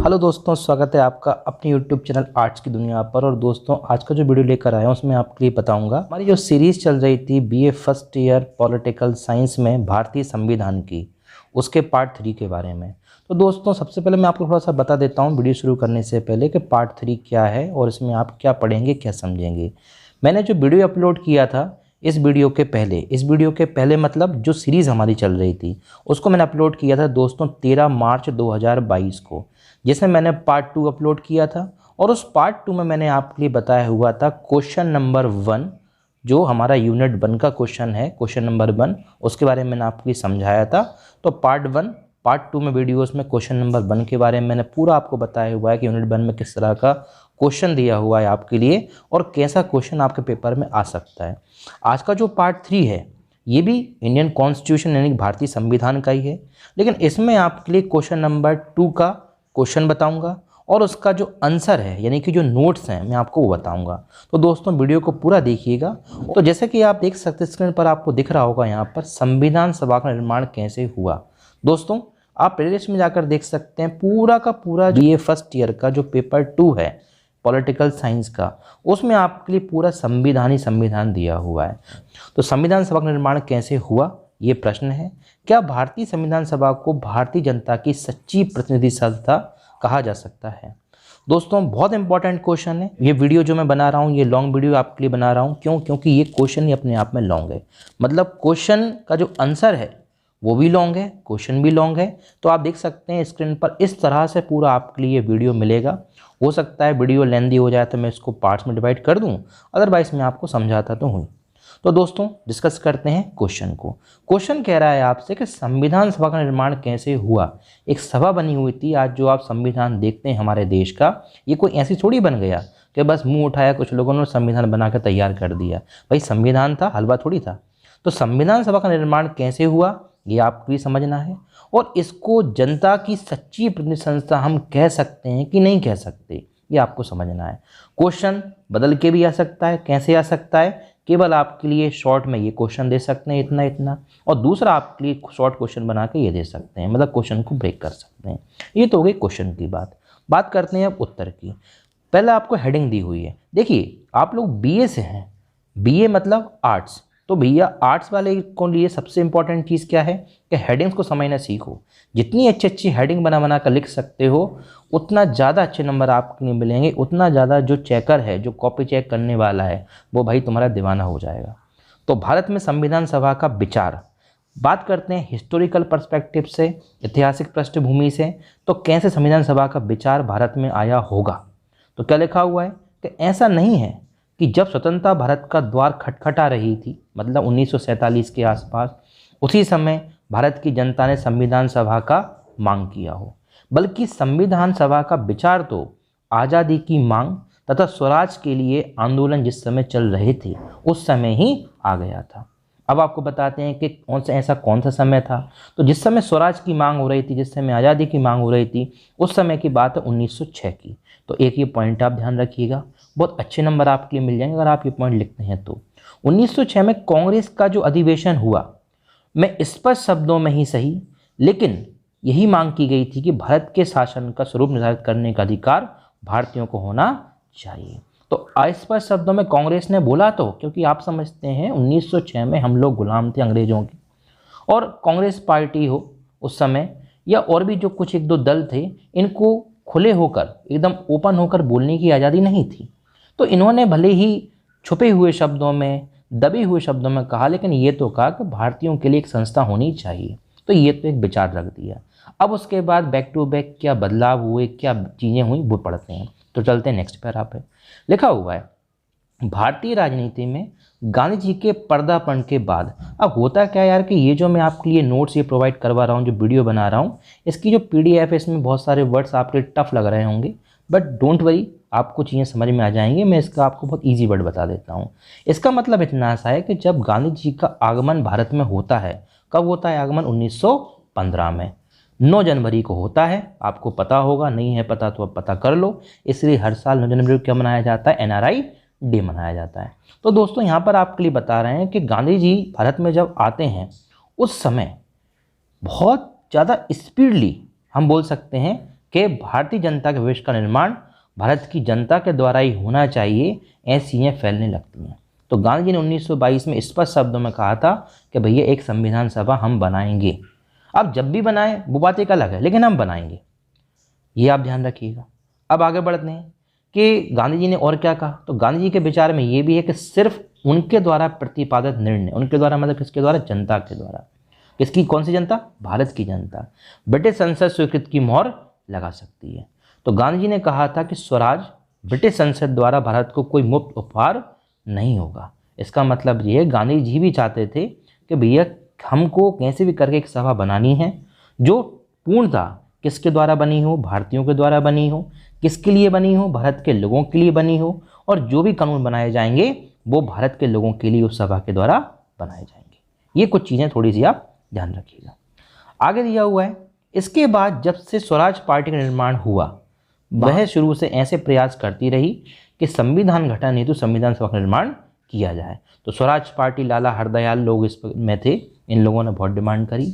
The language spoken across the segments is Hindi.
हेलो दोस्तों, स्वागत है आपका अपने यूट्यूब चैनल आर्ट्स की दुनिया पर। और दोस्तों, आज का जो वीडियो लेकर आया हूँ उसमें आपके लिए बताऊंगा हमारी जो सीरीज़ चल रही थी BA first year political science में भारतीय संविधान की, उसके पार्ट 3 के बारे में। तो दोस्तों, सबसे पहले मैं आपको थोड़ा सा बता देता हूँ वीडियो शुरू करने से पहले कि पार्ट 3 क्या है और इसमें आप क्या पढ़ेंगे, क्या समझेंगे। मैंने जो वीडियो अपलोड किया था इस वीडियो के पहले मतलब जो सीरीज़ हमारी चल रही थी उसको मैंने अपलोड किया था दोस्तों 13 मार्च 2022 को, जिसमें मैंने पार्ट 2 अपलोड किया था। और उस पार्ट 2 में मैंने आपके लिए बताया हुआ था क्वेश्चन नंबर 1, जो हमारा यूनिट 1 का क्वेश्चन है, क्वेश्चन नंबर 1, उसके बारे में मैंने आपको समझाया था। तो पार्ट 2 में वीडियोस में क्वेश्चन नंबर 1 के बारे में मैंने पूरा आपको बताया हुआ है कि यूनिट 1 में किस तरह का क्वेश्चन दिया हुआ है आपके लिए और कैसा क्वेश्चन आपके पेपर में आ सकता है। आज का जो पार्ट 3 है ये भी इंडियन कॉन्स्टिट्यूशन यानी भारतीय संविधान का ही है, लेकिन इसमें आपके लिए क्वेश्चन नंबर 2 का क्वेश्चन बताऊंगा और उसका जो आंसर है यानी कि जो नोट्स हैं मैं आपको वो बताऊंगा। तो दोस्तों, वीडियो को पूरा देखिएगा। तो जैसे कि आप देख सकते हैं स्क्रीन पर आपको दिख रहा होगा यहाँ पर संविधान सभा का निर्माण कैसे हुआ। दोस्तों, आप प्लेलिस्ट में जाकर देख सकते हैं पूरा का पूरा बीए फर्स्ट ईयर का जो पेपर 2 है पॉलिटिकल साइंस का, उसमें आपके लिए पूरा संविधान दिया हुआ है। तो संविधान सभा का निर्माण कैसे हुआ ये प्रश्न है। क्या भारतीय संविधान सभा को भारतीय जनता की सच्ची प्रतिनिधि संस्था कहा जा सकता है? दोस्तों, बहुत इंपॉर्टेंट क्वेश्चन है। ये वीडियो जो मैं बना रहा हूँ ये लॉन्ग वीडियो आपके लिए बना रहा हूँ। क्यों? क्योंकि ये क्वेश्चन ही अपने आप में लॉन्ग है, मतलब क्वेश्चन का जो आंसर है वो भी लॉन्ग है, क्वेश्चन भी लॉन्ग है। तो आप देख सकते हैं स्क्रीन पर इस तरह से पूरा आपके लिए वीडियो मिलेगा। हो सकता है वीडियो लेंदी हो जाए तो मैं इसको पार्ट्स में डिवाइड कर दूं, अदरवाइज मैं आपको समझाता तो हूँ। तो दोस्तों, डिस्कस करते हैं क्वेश्चन को। क्वेश्चन कह रहा है आपसे कि संविधान सभा का निर्माण कैसे हुआ। एक सभा बनी हुई थी। आज जो आप संविधान देखते हैं हमारे देश का, ये कोई ऐसी थोड़ी बन गया कि बस मुंह उठाया कुछ लोगों ने संविधान बना के तैयार कर दिया। भाई, संविधान था, हलवा थोड़ी था। तो संविधान सभा का निर्माण कैसे हुआ ये आपको भी समझना है, और इसको जनता की सच्ची प्रतिनिधि संस्था हम कह सकते हैं कि नहीं कह सकते ये आपको समझना है। क्वेश्चन बदल के भी आ सकता है। कैसे आ सकता है? केवल आपके लिए शॉर्ट में ये क्वेश्चन दे सकते हैं इतना इतना, और दूसरा आपके लिए शॉर्ट क्वेश्चन बना के ये दे सकते हैं, मतलब क्वेश्चन को ब्रेक कर सकते हैं। ये तो हो गई क्वेश्चन की बात करते हैं अब उत्तर की। पहले आपको हेडिंग दी हुई है। देखिए, आप लोग बीए से हैं, बीए मतलब आर्ट्स, तो भैया आर्ट्स वाले को लिए सबसे इंपॉर्टेंट चीज़ क्या है कि हेडिंग्स को समझना सीखो। जितनी अच्छी हेडिंग बना कर लिख सकते हो उतना ज़्यादा अच्छे नंबर आपको नहीं मिलेंगे, उतना ज़्यादा जो चेकर है, जो कॉपी चेक करने वाला है, वो भाई तुम्हारा दीवाना हो जाएगा। तो भारत में संविधान सभा का विचार बात करते हैं हिस्टोरिकल पर्सपेक्टिव से, ऐतिहासिक पृष्ठभूमि से। तो कैसे संविधान सभा का विचार भारत में आया होगा? तो क्या लिखा हुआ है कि ऐसा नहीं है कि जब स्वतंत्रता भारत का द्वार खटखटा रही थी, मतलब 1947 के आसपास, उसी समय भारत की जनता ने संविधान सभा का मांग किया हो, बल्कि संविधान सभा का विचार तो आज़ादी की मांग तथा स्वराज के लिए आंदोलन जिस समय चल रहे थे उस समय ही आ गया था। अब आपको बताते हैं कि कौन सा समय था। तो जिस समय स्वराज की मांग हो रही थी, जिस समय आज़ादी की मांग हो रही थी, उस समय की बात है 1906 की। तो एक ये पॉइंट आप ध्यान रखिएगा, बहुत अच्छे नंबर आपके लिए मिल जाएंगे अगर आप ये पॉइंट लिखते हैं। तो 1906 में कांग्रेस का जो अधिवेशन हुआ, मैं स्पष्ट शब्दों में ही सही लेकिन यही मांग की गई थी कि भारत के शासन का स्वरूप निर्धारित करने का अधिकार भारतीयों को होना चाहिए। तो अस्पष्ट शब्दों में कांग्रेस ने बोला, तो क्योंकि आप समझते हैं 1906 में हम लोग गुलाम थे अंग्रेजों के, और कांग्रेस पार्टी हो उस समय या और भी जो कुछ एक दो दल थे, इनको खुले होकर एकदम ओपन होकर बोलने की आज़ादी नहीं थी। तो इन्होंने भले ही छुपे हुए शब्दों में, दबे हुए शब्दों में कहा, लेकिन ये तो कहा कि भारतीयों के लिए एक संस्था होनी चाहिए। तो ये तो एक विचार रख दिया। अब उसके बाद बैक टू बैक क्या बदलाव हुए, क्या चीज़ें हुई, वो पढ़ते हैं। तो चलते हैं नेक्स्ट पैरा पे। लिखा हुआ है भारतीय राजनीति में गांधी जी के पर्दापण के बाद। अब होता क्या यार कि ये जो मैं आपके लिए नोट्स ये प्रोवाइड करवा रहा हूँ, जो वीडियो बना रहा हूँ, इसकी जो पीडीएफ है इसमें बहुत सारे वर्ड्स आपके टफ लग रहे होंगे, बट डोंट वरी, आपको चीज़ें समझ में आ जाएंगे। मैं इसका आपको बहुत ईजी वर्ड बता देता हूँ। इसका मतलब इतना सा है कि जब गांधी जी का आगमन भारत में होता है, कब होता है आगमन? 1915 में 9 जनवरी को होता है। आपको पता होगा, नहीं है पता तो अब पता कर लो। इसलिए हर साल 9 जनवरी को क्या मनाया जाता है? एनआरआई डे मनाया जाता है। तो दोस्तों, यहाँ पर आपके लिए बता रहे हैं कि गांधी जी भारत में जब आते हैं उस समय बहुत ज़्यादा स्पीडली हम बोल सकते हैं कि भारतीय जनता के भविष्य का निर्माण भारत की जनता के द्वारा ही होना चाहिए, ऐसी चीज़ें फैलने लगती हैं। तो गांधी जी ने 1922 में स्पष्ट शब्दों में कहा था कि भैया एक संविधान सभा हम बनाएंगे। अब जब भी बनाएं वो बात एक अलग है, लेकिन हम बनाएंगे, ये आप ध्यान रखिएगा। अब आगे बढ़ते हैं कि गांधी जी ने और क्या कहा। तो गांधी जी के विचार में ये भी है कि सिर्फ उनके द्वारा प्रतिपादित निर्णय, उनके द्वारा मतलब किसके द्वारा, जनता के द्वारा। किसकी, कौन सी जनता, भारत की जनता, ब्रिटिश संसद स्वीकृत की मोहर लगा सकती है। तो गांधी जी ने कहा था कि स्वराज ब्रिटिश संसद द्वारा भारत को कोई मुफ्त उपहार नहीं होगा। इसका मतलब ये, गांधी जी भी चाहते थे कि भैया हमको कैसे भी करके एक सभा बनानी है जो पूर्णतः किसके द्वारा बनी हो, भारतीयों के द्वारा बनी हो। किसके लिए बनी हो, भारत के लोगों के लिए बनी हो, और जो भी कानून बनाए जाएंगे वो भारत के लोगों के लिए उस सभा के द्वारा बनाए जाएंगे। ये कुछ चीज़ें थोड़ी सी आप ध्यान रखिएगा। आगे दिया हुआ है, इसके बाद जब से स्वराज पार्टी का निर्माण हुआ, वह शुरू से ऐसे प्रयास करती रही कि संविधान गठन हेतु संविधान सभा का निर्माण किया जाए। तो स्वराज पार्टी, लाला हरदयाल लोग इस में थे, इन लोगों ने बहुत डिमांड करी।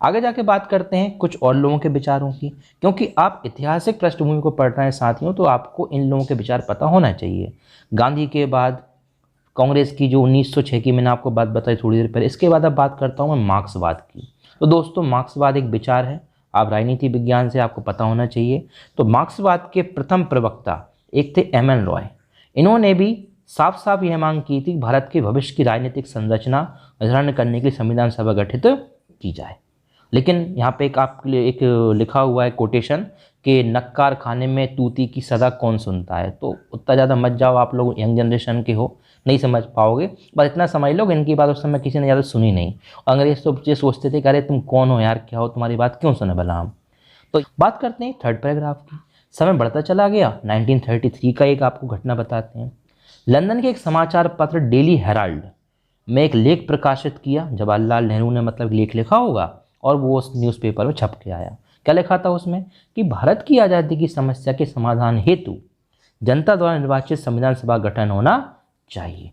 आगे जाके बात करते हैं कुछ और लोगों के विचारों की, क्योंकि आप ऐतिहासिक पृष्ठभूमि को पढ़ रहे हैं साथियों, तो आपको इन लोगों के विचार पता होना चाहिए। गांधी के बाद कांग्रेस की जो 1906 की मैंने आपको बात बताई थोड़ी देर पहले, इसके बाद अब बात करता हूँ मैं मार्क्सवाद की। तो दोस्तों मार्क्सवाद एक विचार है, आप राजनीति विज्ञान से आपको पता होना चाहिए। तो मार्क्सवाद के प्रथम प्रवक्ता एक थे एम एन रॉय। इन्होंने भी साफ साफ यह मांग की थी भारत के भविष्य की राजनीतिक संरचना निर्धारण करने के लिए संविधान सभा गठित की जाए। लेकिन यहाँ पे एक आपके लिए एक लिखा हुआ है कोटेशन कि नक्कार खाने में तूती की सदा कौन सुनता है। तो उतना ज़्यादा मत जाओ, आप लोग यंग जनरेशन के हो, नहीं समझ पाओगे, बस इतना समझ लो इनकी बात उस समय किसी ने ज़्यादा सुनी नहीं। अंग्रेज तो ये सोचते थे कि अरे तुम कौन हो यार, क्या हो, तुम्हारी बात क्यों सुने भला हम। तो बात करते हैं थर्ड पैराग्राफ की। समय बढ़ता चला गया, 1933 का एक आपको घटना बताते हैं। लंदन के एक समाचार पत्र डेली हेराल्ड में एक लेख प्रकाशित किया, जवाहरलाल नेहरू ने मतलब लेख लिखा होगा और वो उस न्यूज़पेपर में छप के आया। क्या लिखा था उसमें कि भारत की आज़ादी की समस्या के समाधान हेतु जनता द्वारा निर्वाचित संविधान सभा गठन होना चाहिए,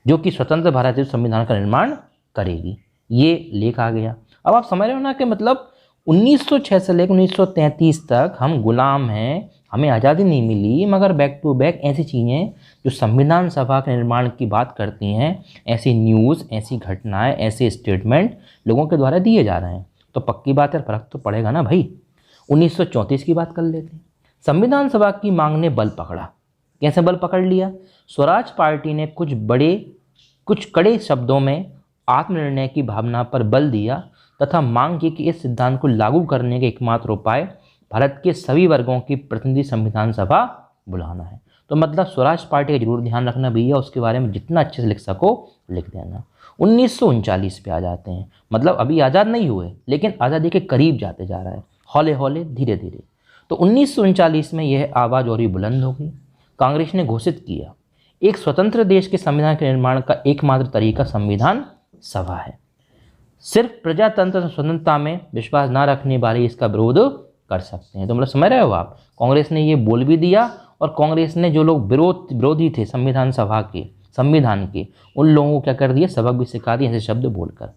जो कि स्वतंत्र भारतीय संविधान का निर्माण करेगी। ये लेख आ गया। अब आप समझ रहे हो ना कि मतलब 1906 से लेकर 1933 तक हम गुलाम हैं, हमें आज़ादी नहीं मिली, मगर बैक टू बैक ऐसी चीज़ें जो संविधान सभा के निर्माण की बात करती हैं, ऐसी न्यूज़, ऐसी घटनाएं, ऐसे स्टेटमेंट लोगों के द्वारा दिए जा रहे हैं। तो पक्की बात है, फर्क तो पड़ेगा ना भाई। 1934 की बात कर लेते हैं। संविधान सभा की मांग ने बल पकड़ा। कैसे बल पकड़ लिया? स्वराज पार्टी ने कुछ कड़े शब्दों में आत्मनिर्णय की भावना पर बल दिया तथा मांग की कि इस सिद्धांत को लागू करने के एकमात्र उपाय भारत के सभी वर्गों की प्रतिनिधि संविधान सभा बुलाना है। तो मतलब स्वराज पार्टी का जरूर ध्यान रखना भैया, उसके बारे में जितना अच्छे से लिख सको लिख देना। 1939 पे आ जाते हैं। मतलब अभी आज़ाद नहीं हुए, लेकिन आज़ादी के करीब जाते जा रहा है, हौले हौले धीरे धीरे। तो 1939 में यह आवाज़ और ही बुलंद हो गई। कांग्रेस ने घोषित किया, एक स्वतंत्र देश के संविधान के निर्माण का एकमात्र तरीका संविधान सभा है। सिर्फ प्रजातंत्र स्वतंत्रता में विश्वास न रखने वाले इसका विरोध कर सकते हैं। तो मतलब समझ रहे हो आप, कांग्रेस ने ये बोल भी दिया, और कांग्रेस ने जो लोग विरोधी थे संविधान सभा के, संविधान के, उन लोगों को क्या कर दिया, सबक भी सिखा दिए ऐसे शब्द बोलकर।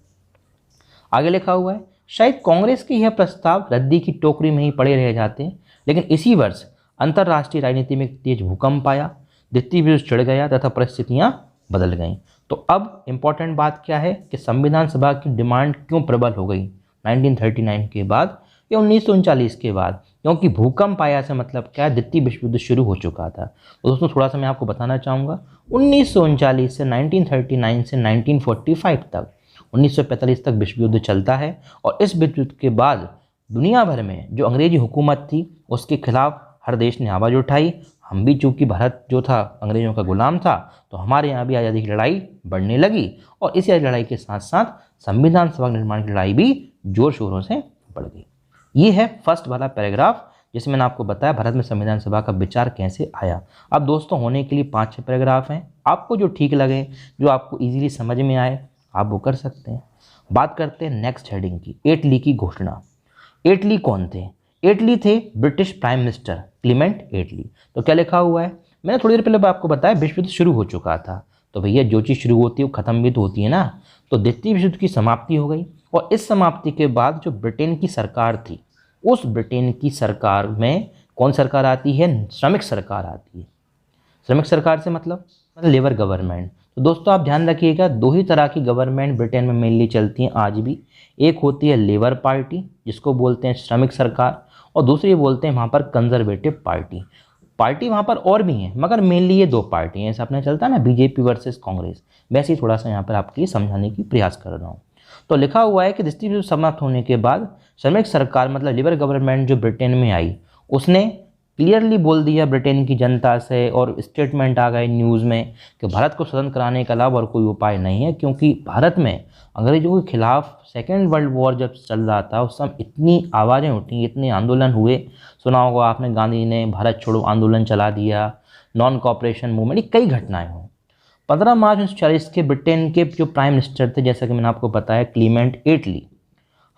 आगे लिखा हुआ है, शायद कांग्रेस के यह प्रस्ताव रद्दी की टोकरी में ही पड़े रह जाते, लेकिन इसी वर्ष अंतर्राष्ट्रीय राजनीति में एक तेज भूकंप आया, द्वितीय विश्व छिड़ गया तथा परिस्थितियां बदल गईं। तो अब इम्पॉर्टेंट बात क्या है कि संविधान सभा की डिमांड क्यों प्रबल हो गई 1939 के बाद या 1939 के बाद? क्योंकि भूकंप आया से मतलब क्या है, द्वितीय विश्व युद्ध शुरू हो चुका था। तो दोस्तों थोड़ा सा मैं आपको बताना चाहूँगा, 1939 से 1939 से 1945 तक, 1945 तक विश्व युद्ध चलता है, और इस विश्व युद्ध के बाद दुनिया भर में जो अंग्रेजी हुकूमत थी उसके खिलाफ हर देश ने आवाज़ उठाई। हम भी चूँकि भारत जो था अंग्रेज़ों का गुलाम था, तो हमारे यहाँ भी आज़ादी की लड़ाई बढ़ने लगी, और इसी लड़ाई के साथ साथ संविधान सभा निर्माण की लड़ाई भी जोर शोरों से बढ़ गई। ये है फर्स्ट वाला पैराग्राफ, जिसमें मैंने आपको बताया भारत में संविधान सभा का विचार कैसे आया। अब दोस्तों होने के लिए 5-6 पैराग्राफ हैं, आपको जो ठीक लगे, जो आपको ईजिली समझ में आए, आप वो कर सकते हैं। बात करते हैं नेक्स्ट हेडिंग की, एटली की घोषणा। एटली कौन थे? एटली थे ब्रिटिश प्राइम मिनिस्टर क्लीमेंट एटली। तो क्या लिखा हुआ है, मैंने थोड़ी देर पहले आपको बताया विश्व युद्ध शुरू हो चुका था, तो भैया जो चीज़ शुरू होती है वो ख़त्म भी तो होती है ना। तो द्वितीय विश्व युद्ध की समाप्ति हो गई, और इस समाप्ति के बाद जो ब्रिटेन की सरकार थी, उस ब्रिटेन की सरकार में कौन सरकार आती है? श्रमिक सरकार आती है। श्रमिक सरकार से मतलब लेबर गवर्नमेंट। तो दोस्तों आप ध्यान रखिएगा, दो ही तरह की गवर्नमेंट ब्रिटेन में मेनली चलती हैं आज भी। एक होती है लेबर पार्टी जिसको बोलते हैं श्रमिक सरकार, और दूसरी बोलते हैं वहाँ पर कंजर्वेटिव पार्टी। पार्टी वहाँ पर और भी हैं मगर मेनली ये दो पार्टी हैं। ऐसा अपने चलता है ना बीजेपी वर्सेस कांग्रेस, वैसे ही थोड़ा सा यहाँ पर आपके लिए समझाने की प्रयास कर रहा हूँ। तो लिखा हुआ है कि डिस्ट्रीब्यूशन समाप्त होने के बाद श्रमिक सरकार मतलब लेबर गवर्नमेंट जो ब्रिटेन में आई, उसने क्लियरली बोल दिया ब्रिटेन की जनता से, और स्टेटमेंट आ गए न्यूज़ में कि भारत को स्वतंत्र कराने के अलावा और कोई उपाय नहीं है, क्योंकि भारत में अंग्रेजों के खिलाफ सेकेंड वर्ल्ड वॉर जब चल रहा था उस समय इतनी आवाज़ें उठी, इतने आंदोलन हुए। सुना होगा आपने, गांधी ने भारत छोड़ो आंदोलन चला दिया, नॉन कॉपरेशन मूवमेंट, कई घटनाएं हुई। 15 मार्च 1940 के ब्रिटेन के जो प्राइम मिनिस्टर थे, जैसा कि मैंने आपको बताया, Clement Attlee,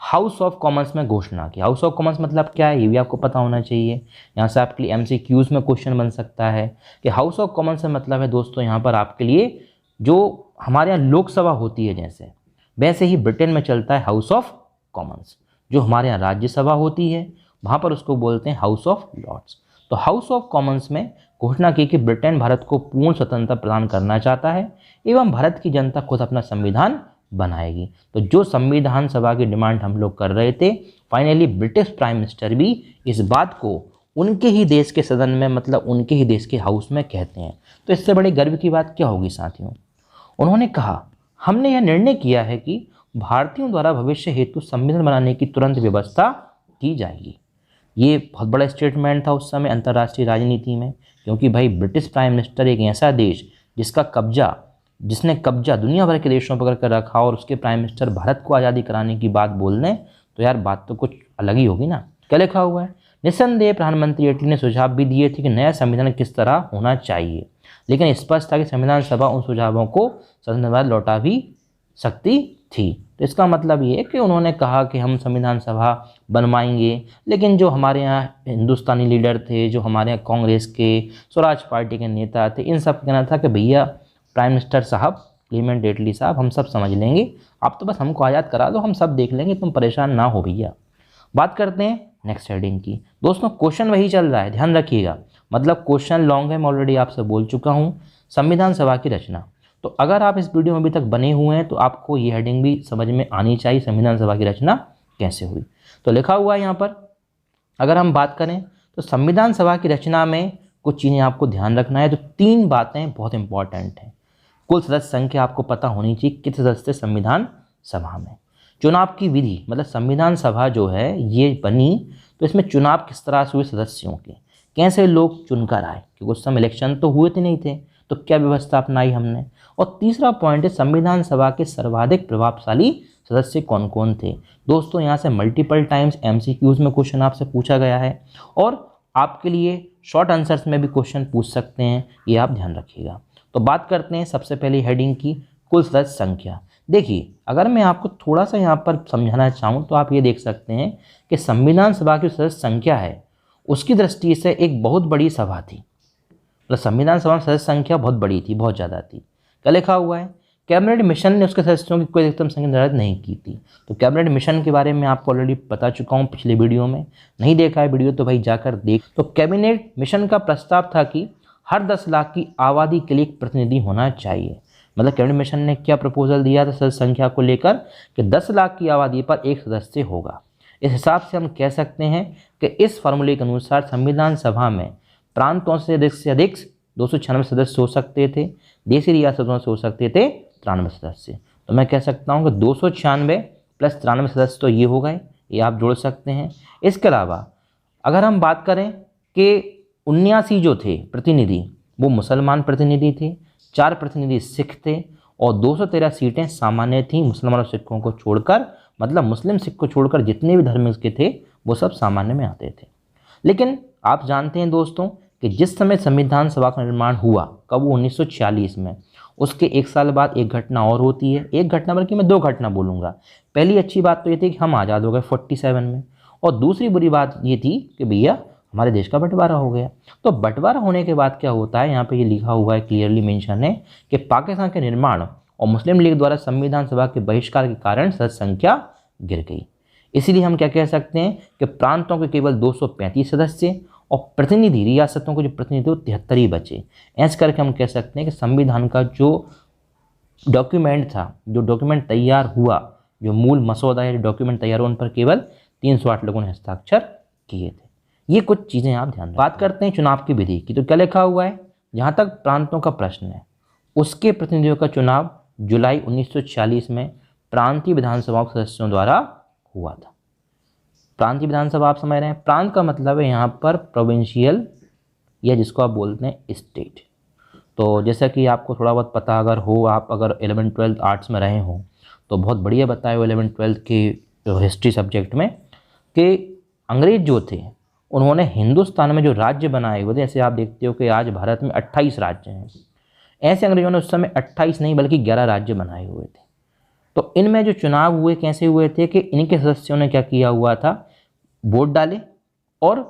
House of Commons में घोषणा की। हाउस ऑफ कॉमन्स मतलब क्या है ये भी आपको पता होना चाहिए। यहाँ से आपके लिए MCQs में क्वेश्चन बन सकता है कि हाउस ऑफ कॉमन्स से मतलब है दोस्तों यहाँ पर आपके लिए जो हमारे यहाँ लोकसभा होती है जैसे, वैसे ही ब्रिटेन में चलता है हाउस ऑफ कॉमन्स। जो हमारे यहाँ राज्यसभा होती है वहाँ पर उसको बोलते हैं हाउस ऑफ लॉर्ड्स। तो हाउस ऑफ कॉमन्स में घोषणा की कि ब्रिटेन भारत को पूर्ण स्वतंत्रता प्रदान करना चाहता है एवं भारत की जनता खुद अपना संविधान बनाएगी। तो जो संविधान सभा की डिमांड हम लोग कर रहे थे, फाइनली ब्रिटिश प्राइम मिनिस्टर भी इस बात को उनके ही देश के सदन में मतलब उनके ही देश के हाउस में कहते हैं। तो इससे बड़ी गर्व की बात क्या होगी साथियों। उन्होंने कहा, हमने यह निर्णय किया है कि भारतीयों द्वारा भविष्य हेतु संविधान बनाने की तुरंत व्यवस्था की जाएगी। ये बहुत बड़ा स्टेटमेंट था उस समय अंतर्राष्ट्रीय राजनीति में, क्योंकि भाई ब्रिटिश प्राइम मिनिस्टर एक ऐसा देश जिसने कब्जा दुनिया भर के देशों पर कर रखा और उसके प्राइम मिनिस्टर भारत को आज़ादी कराने की बात बोलने, तो यार बात तो कुछ अलग ही होगी ना। क्या लिखा हुआ है? निस्संदेह प्रधानमंत्री एटली ने सुझाव भी दिए थे कि नया संविधान किस तरह होना चाहिए, लेकिन स्पष्ट था कि संविधान सभा उन सुझावों को सदन में लौटा भी सकती थी। तो इसका मतलब ये है कि उन्होंने कहा कि हम संविधान सभा बनवाएंगे, लेकिन जो हमारे यहाँ हिंदुस्तानी लीडर थे, जो हमारे यहाँ कांग्रेस के स्वराज पार्टी के नेता थे, इन सब कहना था कि भैया प्राइम मिनिस्टर साहब, क्लीमेंट एटली साहब, हम सब समझ लेंगे, आप तो बस हमको आज़ाद करा दो, हम सब देख लेंगे, तुम परेशान ना हो भैया। बात करते हैं नेक्स्ट हेडिंग की। दोस्तों क्वेश्चन वही चल रहा है, ध्यान रखिएगा, मतलब क्वेश्चन लॉन्ग है, मैं ऑलरेडी आपसे बोल चुका हूँ। संविधान सभा की रचना। तो अगर आप इस वीडियो में अभी तक बने हुए हैं तो आपको ये हेडिंग भी समझ में आनी चाहिए, संविधान सभा की रचना कैसे हुई। तो लिखा हुआ है यहाँ पर, अगर हम बात करें तो संविधान सभा की रचना में कुछ चीज़ें आपको ध्यान रखना है। तो 3 बातें बहुत इंपॉर्टेंट हैं। कुल सदस्य संख्या आपको पता होनी चाहिए, कितने सदस्य संविधान सभा में। चुनाव की विधि, मतलब संविधान सभा जो है ये बनी तो इसमें चुनाव किस तरह से हुए सदस्यों के, कैसे लोग चुनकर आए, क्योंकि उस समय इलेक्शन तो हुए थे नहीं थे, तो क्या व्यवस्था अपनाई हमने। और तीसरा पॉइंट है संविधान सभा के सर्वाधिक प्रभावशाली सदस्य कौन कौन थे। दोस्तों यहाँ से मल्टीपल टाइम्स MCQs में क्वेश्चन आपसे पूछा गया है और आपके लिए शॉर्ट आंसर्स में भी क्वेश्चन पूछ सकते हैं, ये आप ध्यान रखिएगा। तो बात करते हैं सबसे पहले हेडिंग की, कुल सदस्य संख्या। देखिए अगर मैं आपको थोड़ा सा यहाँ पर समझाना चाहूँ तो आप ये देख सकते हैं कि संविधान सभा की सदस्य संख्या है उसकी दृष्टि से एक बहुत बड़ी सभा थी। मतलब संविधान सभा में सदस्य संख्या बहुत बड़ी थी, बहुत ज़्यादा थी। क्या लिखा हुआ है? कैबिनेट मिशन ने उसके सदस्यों की कोई अधिकतम संख्या निर्धारित नहीं की थी। तो कैबिनेट मिशन के बारे में आपको ऑलरेडी बता चुका हूँ पिछले वीडियो में, नहीं देखा है वीडियो तो भाई जाकर देख। तो कैबिनेट मिशन का प्रस्ताव था कि हर 10 लाख की आबादी के लिए एक प्रतिनिधि होना चाहिए। मतलब कैबिनेट मिशन ने क्या प्रपोजल दिया था सदस्य संख्या को लेकर कि 10 लाख की आबादी पर एक सदस्य होगा। इस हिसाब से हम कह सकते हैं कि इस फार्मूले के अनुसार संविधान सभा में प्रांतों से अधिक 296 सदस्य हो सकते थे, देशी रियासतों से हो सकते थे 93 सदस्य। तो मैं कह सकता हूँ कि 296 प्लस 93 सदस्य तो ये हो गए, ये आप जोड़ सकते हैं। इसके अलावा अगर हम बात करें कि 79 जो थे प्रतिनिधि वो मुसलमान प्रतिनिधि थे, 4 प्रतिनिधि सिख थे और 213 सीटें सामान्य थीं मुसलमानों सिखों को छोड़कर। मतलब मुस्लिम सिख को छोड़कर जितने भी धर्म के थे वो सब सामान्य में आते थे। लेकिन आप जानते हैं दोस्तों कि जिस समय संविधान सभा का निर्माण हुआ, कब, 1946 में, उसके 1 साल बाद एक घटना और होती है। एक घटना बल्कि मैं 2 घटना बोलूँगा। पहली अच्छी बात तो ये थी कि हम आज़ाद हो गए 47 में, और दूसरी बुरी बात ये थी कि भैया हमारे देश का बंटवारा हो गया। तो बंटवारा होने के बाद क्या होता है, यहाँ पे ये लिखा हुआ है, क्लियरली मेंशन है कि पाकिस्तान के निर्माण और मुस्लिम लीग द्वारा संविधान सभा के बहिष्कार के कारण सदस्य संख्या गिर गई। इसीलिए हम क्या कह सकते हैं कि प्रांतों के केवल 235 सदस्य और प्रतिनिधि रियासतों के जो प्रतिनिधि 73 ही बचे। ऐसे करके हम कह सकते हैं कि संविधान का जो डॉक्यूमेंट था, जो डॉक्यूमेंट तैयार हुआ, जो मूल मसौदा या डॉक्यूमेंट तैयार हुआ, उन पर केवल 308 लोगों ने हस्ताक्षर किए थे। ये कुछ चीज़ें आप ध्यान रखें। बात करते हैं चुनाव की विधि की, तो क्या लिखा हुआ है, जहाँ तक प्रांतों का प्रश्न है, उसके प्रतिनिधियों का चुनाव जुलाई 1940 में प्रांतीय विधानसभाओं के सदस्यों द्वारा हुआ था। प्रांतीय विधानसभा आप समझ रहे हैं, प्रांत का मतलब है यहाँ पर प्रोविंशियल या जिसको आप बोलते हैं स्टेट। तो जैसा कि आपको थोड़ा बहुत पता अगर हो, आप अगर 11th-12th आर्ट्स में रहे हों तो बहुत बढ़िया बताए हो 11th-12th की हिस्ट्री सब्जेक्ट में कि अंग्रेज जो थे उन्होंने हिंदुस्तान में जो राज्य बनाए हुए थे, जैसे आप देखते हो कि आज भारत में 28 राज्य हैं, ऐसे अंग्रेजों ने उस समय 28 नहीं बल्कि 11 राज्य बनाए हुए थे। तो इनमें जो चुनाव हुए कैसे हुए थे कि इनके सदस्यों ने क्या किया हुआ था, वोट डाले और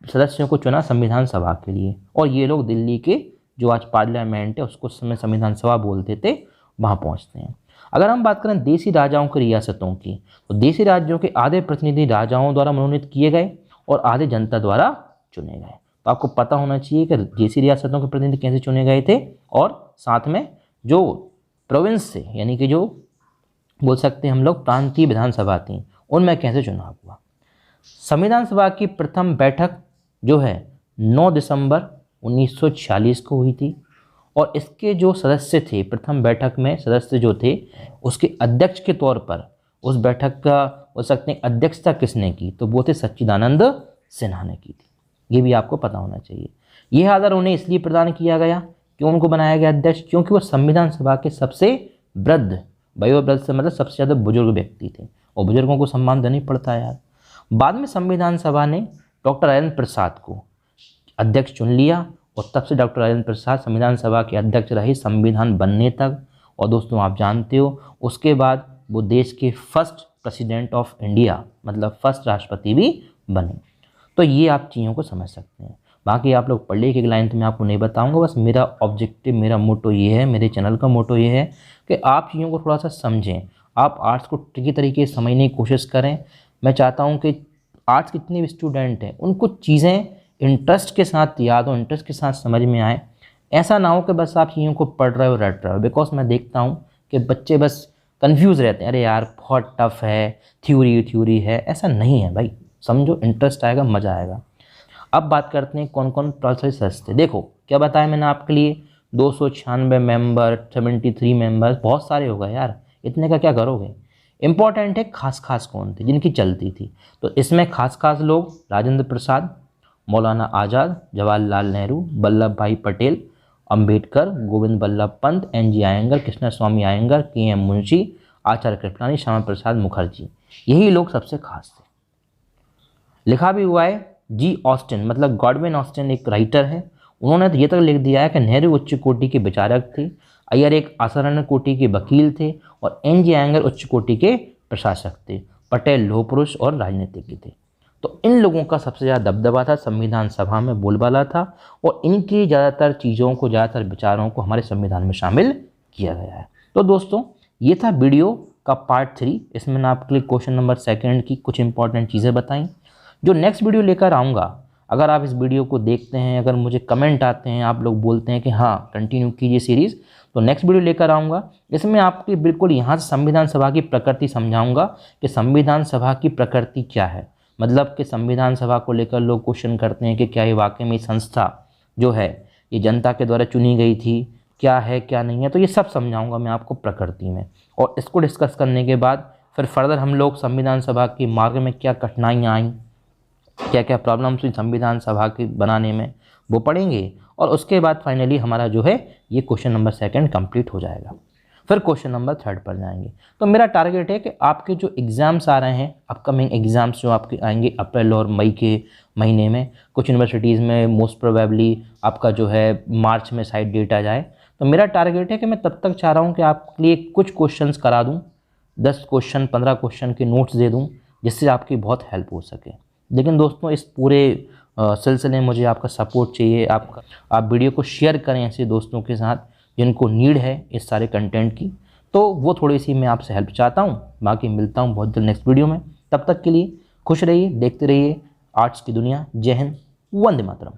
सदस्यों को चुना संविधान सभा के लिए, और ये लोग दिल्ली के जो आज पार्लियामेंट है उसको उस समय संविधान सभा बोलते थे, वहाँ पहुँचते हैं। अगर हम बात करें देसी राजाओं की रियासतों की, तो देसी राज्यों के आधे प्रतिनिधि राजाओं द्वारा मनोनीत किए गए और आधे जनता द्वारा चुने गए। तो आपको पता होना चाहिए कि देसी रियासतों के प्रतिनिधि कैसे चुने गए थे, और साथ में जो प्रोविंस से यानी कि जो बोल सकते हैं हम लोग प्रांतीय विधानसभा थी, उनमें कैसे चुनाव हुआ। संविधान सभा की प्रथम बैठक जो है 9 दिसंबर 1946 को हुई थी, और इसके जो सदस्य थे, प्रथम बैठक में सदस्य जो थे, उसके अध्यक्ष के तौर पर उस बैठक का बोल सकते हैं अध्यक्षता किसने की, तो वो थे सच्चिदानंद सिन्हा ने की थी। ये भी आपको पता होना चाहिए। यह आदर उन्हें इसलिए प्रदान किया गया, क्यों उनको बनाया गया अध्यक्ष, क्योंकि वो संविधान सभा के सबसे वृद्ध, वयोवृद्ध से मतलब सबसे ज़्यादा बुजुर्ग व्यक्ति थे, और बुजुर्गों को सम्मान देना ही पड़ता है यार। बाद में संविधान सभा ने डॉक्टर राजेंद्र प्रसाद को अध्यक्ष चुन लिया, और तब से डॉक्टर राजेंद्र प्रसाद संविधान सभा के अध्यक्ष रहे संविधान बनने तक। और दोस्तों आप जानते हो उसके बाद वो देश के फर्स्ट प्रेसिडेंट ऑफ इंडिया मतलब फर्स्ट राष्ट्रपति भी बने। तो ये आप चीज़ों को समझ सकते हैं। बाकी आप लोग पढ़ लिखिए, एक लाइन तो मैं आपको नहीं बताऊंगा, बस मेरा ऑब्जेक्टिव, मेरा मोटो ये है, मेरे चैनल का मोटो ये है कि आप चीज़ों को थोड़ा सा समझें, आप आर्ट्स को ट्रिकी तरीके से समझने की कोशिश करें। मैं चाहता हूँ कि आर्ट्स कितने भी स्टूडेंट हैं उनको चीज़ें इंटरेस्ट के साथ याद हो, इंटरेस्ट के साथ समझ में आए। ऐसा ना हो कि बस आप चीज़ों को पढ़ रहे हो, रट रहे हो। बिकॉज मैं देखता हूँ कि बच्चे बस कंफ्यूज रहते हैं, अरे यार बहुत टफ है, थ्योरी है। ऐसा नहीं है भाई, समझो, इंटरेस्ट आएगा, मज़ा आएगा। अब बात करते हैं कौन कौन प्रभावशाली सदस्य थे। देखो क्या बताया मैंने आपके लिए, 296 मेंबर, 73 मेंबर, बहुत सारे हो गए यार, इतने का क्या करोगे। इंपॉर्टेंट है खास कौन थे जिनकी चलती थी। तो इसमें खास लोग राजेंद्र प्रसाद, मौलाना आज़ाद, जवाहरलाल नेहरू, वल्लभ भाई पटेल, अंबेडकर, गोविंद बल्लभ पंत, NG आयंगर, कृष्ण स्वामी आयंगर, KM मुंशी, आचार्य कृपलानी, श्यामा प्रसाद मुखर्जी, यही लोग सबसे खास थे। लिखा भी हुआ है G. ऑस्टिन मतलब गॉडविन ऑस्टिन एक राइटर है, उन्होंने तो ये तक लिख दिया है कि नेहरू उच्च कोटि के विचारक थे, अय्यर एक असाधारण कोटि के वकील थे, और NG आयंगर उच्च कोटि के प्रशासक थे, पटेल लौह पुरुष और राजनीतिज्ञ थे। तो इन लोगों का सबसे ज़्यादा दबदबा था, संविधान सभा में बोलबाला था, और इनकी ज़्यादातर चीज़ों को, ज़्यादातर विचारों को हमारे संविधान में शामिल किया गया है। तो दोस्तों ये था वीडियो का पार्ट 3। इसमें मैंने आपके लिए क्वेश्चन नंबर 2 की कुछ इंपॉर्टेंट चीज़ें बताई। जो नेक्स्ट वीडियो लेकर आऊँगा, अगर आप इस वीडियो को देखते हैं, अगर मुझे कमेंट आते हैं, आप लोग बोलते हैं कि हाँ कंटिन्यू कीजिए सीरीज़, तो नेक्स्ट वीडियो लेकर आऊँगा। इसमें आपकी बिल्कुल यहाँ से संविधान सभा की प्रकृति समझाऊँगा कि संविधान सभा की प्रकृति क्या है। मतलब कि संविधान सभा को लेकर लोग क्वेश्चन करते हैं कि क्या ये वाकई में संस्था जो है ये जनता के द्वारा चुनी गई थी, क्या है क्या नहीं है। तो ये सब समझाऊंगा मैं आपको प्रकृति में, और इसको डिस्कस करने के बाद फिर फर्दर हम लोग संविधान सभा के मार्ग में क्या कठिनाइयाँ आईं, क्या क्या प्रॉब्लम्स हुई संविधान सभा के बनाने में, वो पढ़ेंगे। और उसके बाद फाइनली हमारा जो है ये क्वेश्चन नंबर 2 कंप्लीट हो जाएगा, फिर क्वेश्चन नंबर 3 पर जाएंगे। तो मेरा टारगेट है कि आपके जो एग्ज़ाम्स आ रहे हैं, अपकमिंग एग्ज़ाम्स जो आपके आएंगे अप्रैल और मई के महीने में, कुछ यूनिवर्सिटीज़ में मोस्ट प्रोबेबली आपका जो है मार्च में शायद डेट आ जाए। तो मेरा टारगेट है कि मैं तब तक चाह रहा हूँ कि आपके लिए कुछ क्वेश्चंस करा दूँ, 10 क्वेश्चन 15 क्वेश्चन के नोट्स दे दूँ, जिससे आपकी बहुत हेल्प हो सके। लेकिन दोस्तों इस पूरे सिलसिले में मुझे आपका सपोर्ट चाहिए। आप वीडियो को शेयर करें ऐसे दोस्तों के साथ जिनको नीड है इस सारे कंटेंट की, तो वो थोड़ी सी मैं आपसे हेल्प चाहता हूँ। बाकी मिलता हूँ बहुत जल्द नेक्स्ट वीडियो में। तब तक के लिए खुश रहिए, देखते रहिए आर्ट्स की दुनिया। जय हिंद, वंदे मातरम।